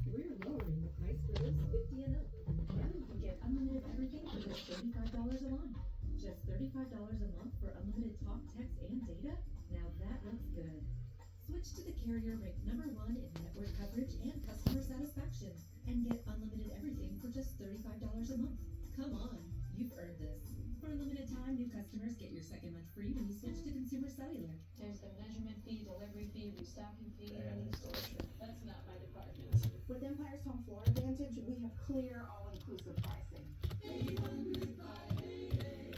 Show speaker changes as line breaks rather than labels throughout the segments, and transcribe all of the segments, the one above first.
We're lowering the price for those 50 and up. And you can get unlimited everything for just $35 a month. Just $35 a month for unlimited talk, text, and data? Now that looks good. Switch to the carrier ranked #1 in network coverage and customer satisfaction, and get unlimited everything for just $35 a month. Come on, you've earned this. For a limited time, new customers get your second month free when you switch to Consumer Cellular.
There's the measurement fee, delivery fee, restocking fee,
And installation.
That's not my department.
With Empire's Home Floor Advantage, we have clear, all-inclusive pricing.
800 Hey,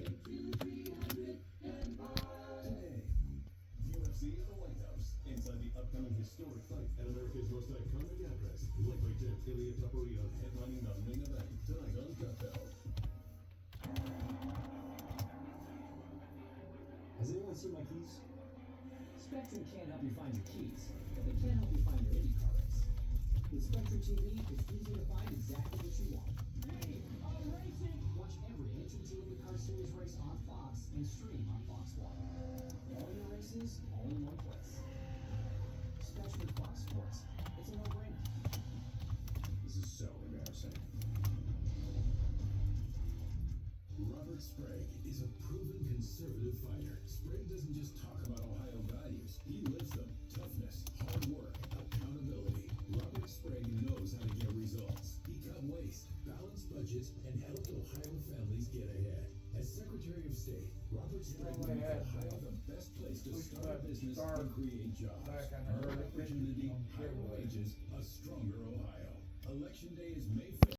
UFC at the White House. Inside the upcoming historic fight at America's most iconic address. Lightweight champ Ilya Topuria headlining the main event tonight on Gutfeld.
Has anyone seen my keys? Spectrum can't help you find your keys, but they can help you find your IndyCar race. With Spectrum TV, it's easy to find exactly what you want. Hey, I'm racing! Watch every HMT IndyCar Series race on Fox and stream on Fox One. All your races, all in one place. Especially Fox Sports. It's a no-brainer.
This is so embarrassing. Robert Sprague is a proven conservative fighter. Sprague doesn't just talk about Ohio values, he lives them. Toughness, hard work, accountability. Robert Sprague knows how to get results. He cut waste, balanced budgets, and helped Ohio families get ahead. As Secretary of State, Robert Sprague
only
made
had
Ohio the best place to
we
start a
should
business
start
and create jobs.
back in the
More
early
opportunity,
50s on
higher
giveaway.
wages, a stronger Ohio. Election Day is May 5th.